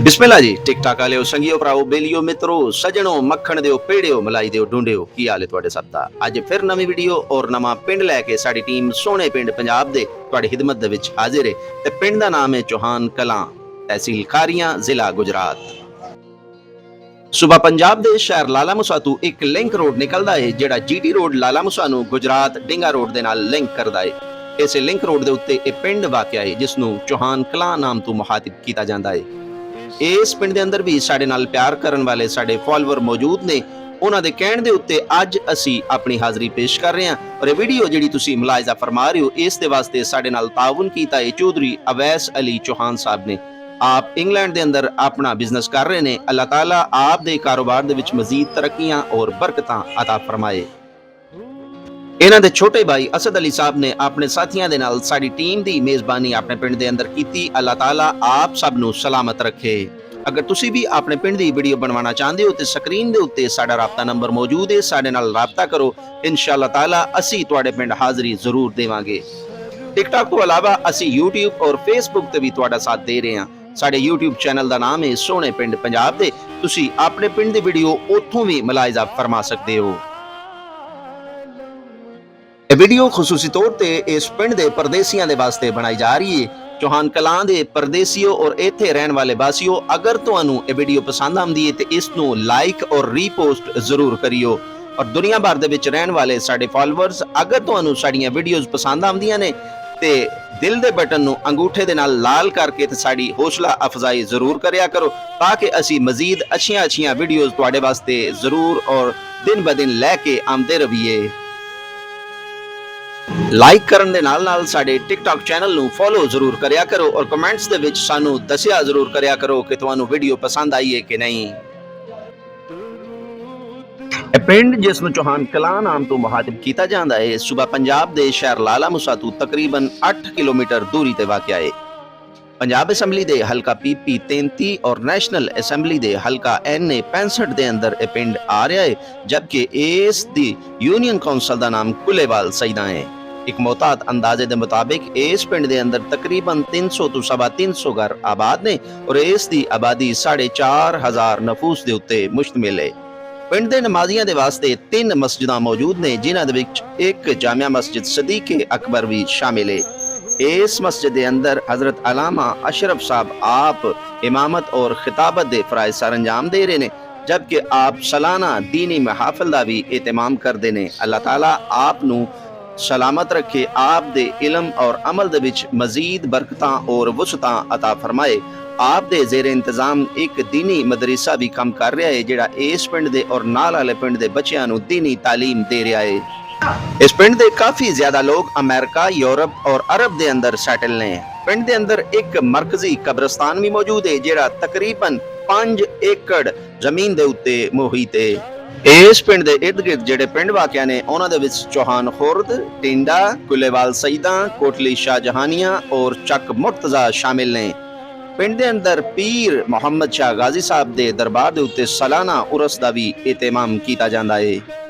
बिस्मिल्लाह जी टिकटाक वाले संगियो भराओ बेलियो मित्रों सजणों मक्खण दिओ पेड़ियो मलाई दिओ ढूंढियो की हाल है तुहाडे सब दा। अज फिर नवी वीडियो और नवा पिंड लैके साडी टीम सोहणे पिंड पंजाब दे तुहाडी खिदमत दे विच हाजिर है ते पिंड दा नाम है चौहान कलां, तहसील खारियां, जिला गुजरात। सूबा पंजाब दे शहर लाला मूसा तों एक लिंक रोड निकलदा है जेड़ा जीटी रोड लाला मूसा नूं गुजरात डिंगा रोड दे नाल लिंक करदा है। इस लिंक रोड दे उत्ते एक पिंड वाकिया है जिस नूं चौहान कलां नाम तों मुखातिब कीता जांदा है। इस पिंड दे अंदर भी साडे नाल प्यार करन वाले साडे फॉलोअर मौजूद ने। उन्हां दे कहण दे उत्ते अज असीं अपनी हाज़री पेश कर रहे हां और ये वीडियो जिहड़ी तुसीं मुलाहिज़ा फरमा रहे हो इस दे वास्ते साडे नाल ताउन कीता है चौधरी अवैस अली चौहान साहब ने। आप इंग्लैंड दे अंदर अपना बिजनेस कर रहे ने। अल्लाह ताला आप दे कारोबार दे विच मजीद तरक्कियां और बरकतां अता फरमाए। इन्हां दे छोटे भाई असद अली साहब ने अपने साथियों के नाल साडी टीम की मेज़बानी अपने पिंड के अंदर की। अल्लाह ताला आप सब नूं सलामत रखे। अगर तुसी भी अपने पिंड की वीडियो बनवाना चाहते हो तो स्क्रीन के उत्ते साडा राबता नंबर मौजूद है, साडे नाल राबता करो। इंशाअल्लाह ताला असी तुहाडे पिंड हाज़री जरूर देवांगे। टिकटॉक तो अलावा असी यूट्यूब और फेसबुक ते भी तुहाडा साथ दे रहे हैं। साडे यूट्यूब चैनल का नाम है सोहणे पिंड पंजाब दे। तुसी अपने पिंड की वीडियो उत्थों भी मुलाहिज़ा फरमा सकते हो। वीडियो खसूसी तौर पर इस पिंड के परदेसियों के वास्ते बनाई जा रही है। चौहान कलां दे परदेसियों और इत्थे रहने वाले वासियों, अगर तुहानू ये वीडियो पसंद आती है तो इसनू लाइक और रीपोस्ट जरूर करियो। और दुनिया भर दे विच रहने वाले साडे फॉलोअर्स, अगर तुहानू साडियां वीडियोज़ पसंद आउंदियां ने ते दिल दे बटन नू अंगूठे दे नाल लाल करके ते साडी हौसला अफजाई जरूर करिया करो ताकि असी मजीद अच्छियां वीडियोज़ तुहाडे वास्ते जरूर और दिन ब दिन लैके आंदे रहिए। लाइक करन दे नाल नाल साडे टिकटॉक चैनल नू फॉलो जरूर करिया करो और कमेंट्स दे विच सानू दसिया जरूर करिया करो कि तुहानू वीडियो पसंद आई है कि नहीं। पिंड जिसनू चौहान कलां नाम तो मुखातिब कीता जांदा है सूबा पंजाब दे शहर लाला मूसा तों तकरीबन 8 किलोमीटर दूरी ते वाक़िया है। पंजाब असैम्बली दे हलका पीपी 33 और नेशनल असैम्बली दे हलका NA 65 दे अंदर यह पिंड आ रहा है, जबकि इस दी यूनियन कौंसल का नाम कुलेवाल सईदा है। एक मोहतात अंदाजे के मुताबिक इस पिंड के अंदर तकरीबन 300 तो 350 घर आबाद ने और इस दी आबादी 4500 नफूस के उत्ते मुश्तमिल है। पिंड के नमाजियों के वास्ते 3 मस्जिदां मौजूद ने जिन्हां दे विच एक जामिया मस्जिद सदीक अकबर भी शामिल है। इस मस्जिद के अंदर हजरत अलामा अशरफ साहब आप इमामत और खिताबत के फराइज सर अंजाम दे रहे हैं, जबकि आप सालाना दीनी महाफिल का भी एहतमाम करते हैं। अल्लाह ताला आप नू सलामत रखे, आप दे इल्म और अमल दे विच मजीद बरकतां और वसअतां अता फरमाए। आप दे ज़ेरे इंतजाम एक दीनी मदरसा भी काम कर रहा है जिहड़ा इस पिंड दे और नाल वाले पिंड दे बच्चियां नू दीनी तालीम दे रहा है। इस पिंड दे काफी ज्यादा लोग अमेरिका, यूरोप और अरब दे अंदर सेटल ने। पिंड दे अंदर एक मरकजी कब्रिस्तान भी मौजूद है जिहड़ा तकरीबन 5 एकड़ जमीन दे उत्ते मुहित है। इस पिंड दे इर्द गिर्द जेडे पिंड वाकिया ने उन्हां दे विच चौहान खुर्द, टिंडा, कुलेवाल सईदा, कोटली शाहजहानिया और चक मुर्तजा शामिल ने। पिंड दे अंदर पीर मोहम्मद शाह गाजी साहब दे दरबार दे उत्ते सालाना उरस दा भी एहतमाम कीता जांदा है।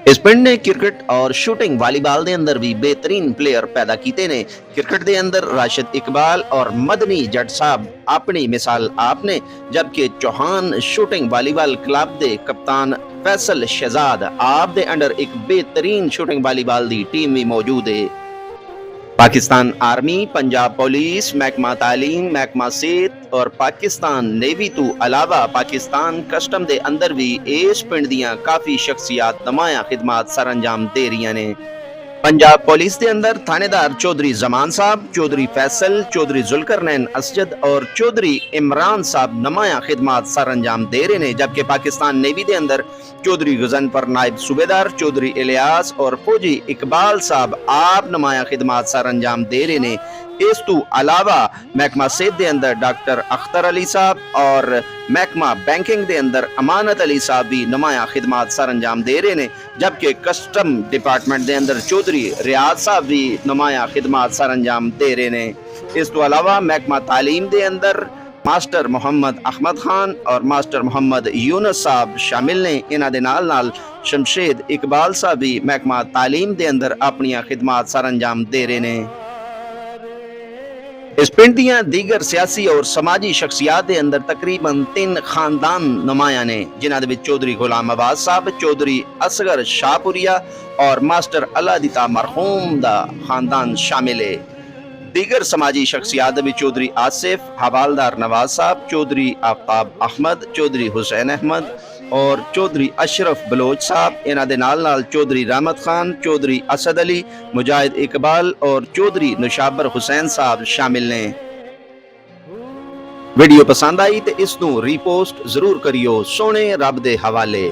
इस पिंड ने क्रिकेट और शूटिंग वॉलीबॉल के अंदर भी बेहतरीन प्लेयर पैदा किए ने। क्रिकेट के अंदर राशिद इकबाल और मदनी जट साहब अपनी मिसाल आपने, जबकि चौहान शूटिंग वॉलीबॉल क्लब के कप्तान फैसल शहजाद आप दे अंडर एक बेहतरीन शूटिंग वॉलीबॉल की टीम भी मौजूद है। पाकिस्तान आर्मी, पंजाब पुलिस, महकमा तालीम, महकमा सेहत और पाकिस्तान नेवी तो अलावा पाकिस्तान कस्टम के अंदर भी इस पिंड दियां काफ़ी शख्सियात नुमाया खिदमात सर अंजाम दे रही ने। पंजाब पुलिस के अंदर थानेदार चौधरी जमान साहब, चौधरी फैसल, चौधरी जुल्करनैन असजद और चौधरी इमरान साहब नुमाया खिदमात सर अंजाम दे रहे हैं, जबकि पाकिस्तान नेवी के अंदर चौधरी गजनफर नायब सूबेदार, चौधरी इलियास और फौजी इकबाल साहब आप नुमाया खिदमात सर अंजाम दे रहे हैं। इस तो अलावा महकमा सेहत के अंदर डॉक्टर अख्तर अली साहब और महकमा बैंकिंग के अंदर अमानत अली साहब भी नुमाया खिदमात सर अंजाम दे रहे हैं, जबकि कस्टम डिपार्टमेंट के अंदर चौधरी रियाज साहब भी नुमाया खिदमात सर अंजाम दे रहे हैं। इस तो अलावा महकमा तालीम के अंदर मास्टर मोहम्मद अहमद खान और मास्टर मोहम्मद यूनस साहब शामिल ने। इन्हां दे नाल नाल शमशेद इकबाल साहब भी महकमा तालीम के अंदर अपनी खिदमात सर अंजाम दे रहे हैं। इस पिंड दियां दीगर सियासी और समाजी शख्सियात दे अंदर तकरीबन 3 खानदान नुमाया ने, जिन्हां दे विच चौधरी गुलाम अब्बास साहब, चौधरी असगर शाहपुरिया और मास्टर अलादिता मरहूम दा खानदान शामिल है। दीगर समाजी शख्सियात में चौधरी आसिफ, हवालदार नवाज साहब, चौधरी आफ्ताब अहमद, चौधरी हुसैन अहमद और चौधरी अशरफ बलोच साहब, इन्हां दे नाल चौधरी रहमत खान, चौधरी असद अली, मुजाहिद इकबाल और चौधरी नुशाबर हुसैन साहब शामिल ने। वीडियो पसंद आई तो इसनू रीपोस्ट जरूर करियो। सोने रब दे हवाले।